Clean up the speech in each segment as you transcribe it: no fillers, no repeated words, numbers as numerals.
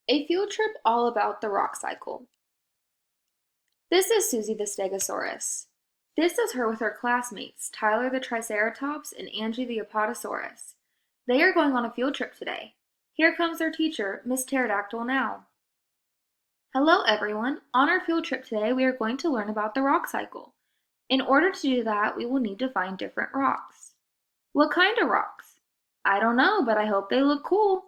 A field trip all about the rock cycle. This is Susie the Stegosaurus. This is her with her classmates, Tyler the Triceratops and Angie the Apatosaurus. They are going on a field trip today. Here comes their teacher, Miss Pterodactyl now. Hello everyone. On our field trip today, we are going to learn about the rock cycle. In order to do that, we will need to find different rocks. What kind of rocks? I don't know, but I hope they look cool.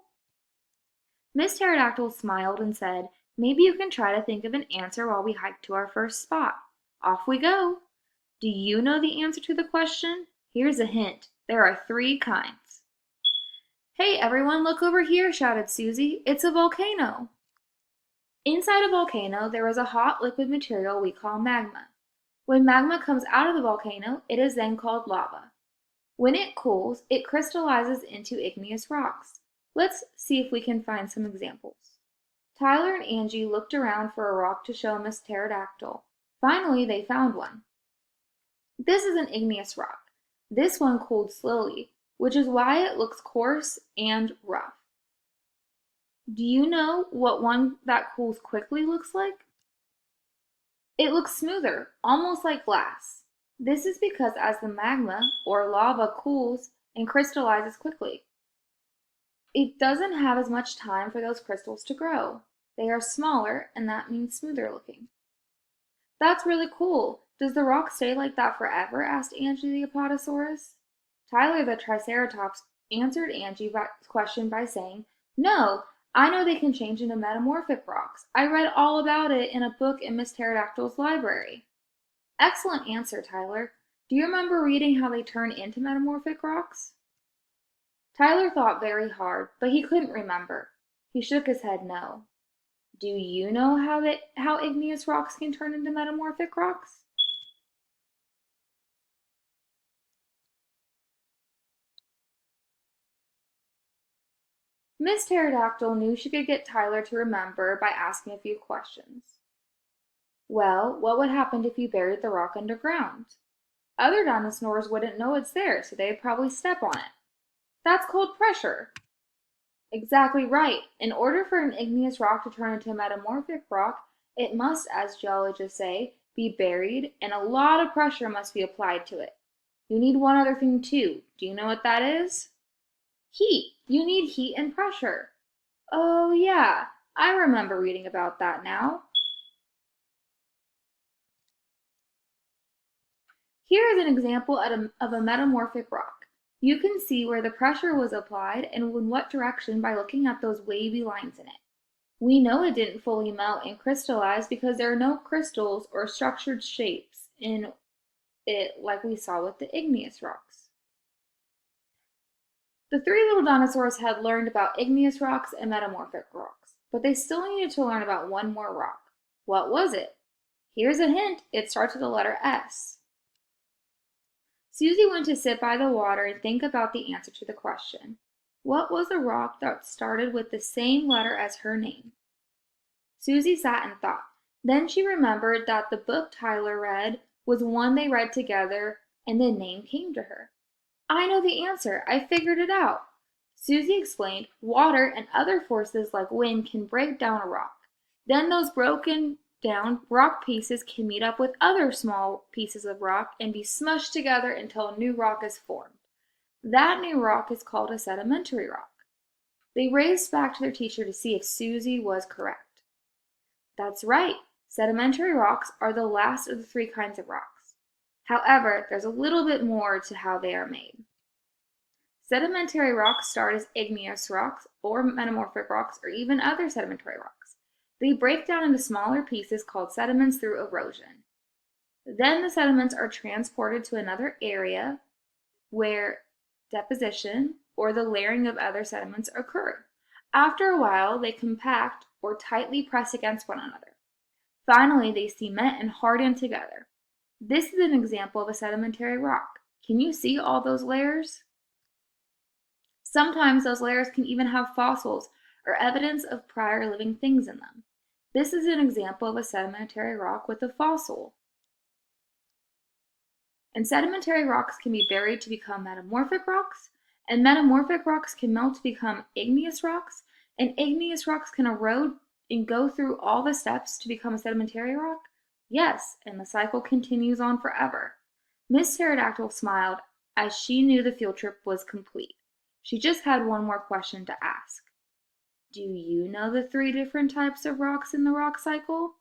Miss Pterodactyl smiled and said, "Maybe you can try to think of an answer while we hike to our first spot. Off we go. Do you know the answer to the question? Here's a hint. There are three kinds." "Hey everyone, look over here," shouted Susie. "It's a volcano." Inside a volcano, there is a hot liquid material we call magma. When magma comes out of the volcano, it is then called lava. When it cools, it crystallizes into igneous rocks. Let's see if we can find some examples. Tyler and Angie looked around for a rock to show Miss Pterodactyl. Finally, they found one. This is an igneous rock. This one cooled slowly, which is why it looks coarse and rough. Do you know what one that cools quickly looks like? It looks smoother, almost like glass. This is because as the magma, or lava, cools and crystallizes quickly, it doesn't have as much time for those crystals to grow. They are smaller, and that means smoother looking. That's really cool. Does the rock stay like that forever? Asked Angie the Apatosaurus. Tyler the Triceratops answered Angie's question by saying, "No, I know they can change into metamorphic rocks. I read all about it in a book in Miss Pterodactyl's library." Excellent answer, Tyler. Do you remember reading how they turn into metamorphic rocks? Tyler thought very hard, but he couldn't remember. He shook his head no. Do you know how igneous rocks can turn into metamorphic rocks? Miss Pterodactyl knew she could get Tyler to remember by asking a few questions. Well, what would happen if you buried the rock underground? Other dinosaurs wouldn't know it's there, so they'd probably step on it. That's called pressure. Exactly right. In order for an igneous rock to turn into a metamorphic rock, it must, as geologists say, be buried, and a lot of pressure must be applied to it. You need one other thing too. Do you know what that is? Heat. You need heat and pressure. Oh, yeah, I remember reading about that now. Here is an example of a metamorphic rock. You can see where the pressure was applied and in what direction by looking at those wavy lines in it. We know it didn't fully melt and crystallize because there are no crystals or structured shapes in it like we saw with the igneous rocks. The three little dinosaurs had learned about igneous rocks and metamorphic rocks, but they still needed to learn about one more rock. What was it? Here's a hint. It starts with the letter S. Susie went to sit by the water and think about the answer to the question. What was a rock that started with the same letter as her name? Susie sat and thought. Then she remembered that the book Tyler read was one they read together, and the name came to her. "I know the answer. I figured it out." Susie explained, "Water and other forces like wind can break down a rock. Then those broken down rock pieces can meet up with other small pieces of rock and be smushed together until a new rock is formed. That new rock is called a sedimentary rock." They raced back to their teacher to see if Susie was correct. That's right. Sedimentary rocks are the last of the three kinds of rocks. However, there's a little bit more to how they are made. Sedimentary rocks start as igneous rocks, or metamorphic rocks, or even other sedimentary rocks. They break down into smaller pieces called sediments through erosion. Then the sediments are transported to another area where deposition or the layering of other sediments occur. After a while, they compact or tightly press against one another. Finally, they cement and harden together. This is an example of a sedimentary rock. Can you see all those layers? Sometimes those layers can even have fossils or evidence of prior living things in them. This is an example of a sedimentary rock with a fossil. And sedimentary rocks can be buried to become metamorphic rocks, and metamorphic rocks can melt to become igneous rocks, And igneous rocks can erode and go through all the steps to become a sedimentary rock? Yes, and the cycle continues on forever. Miss Pterodactyl smiled as she knew the field trip was complete. She just had one more question to ask. Do you know the three different types of rocks in the rock cycle?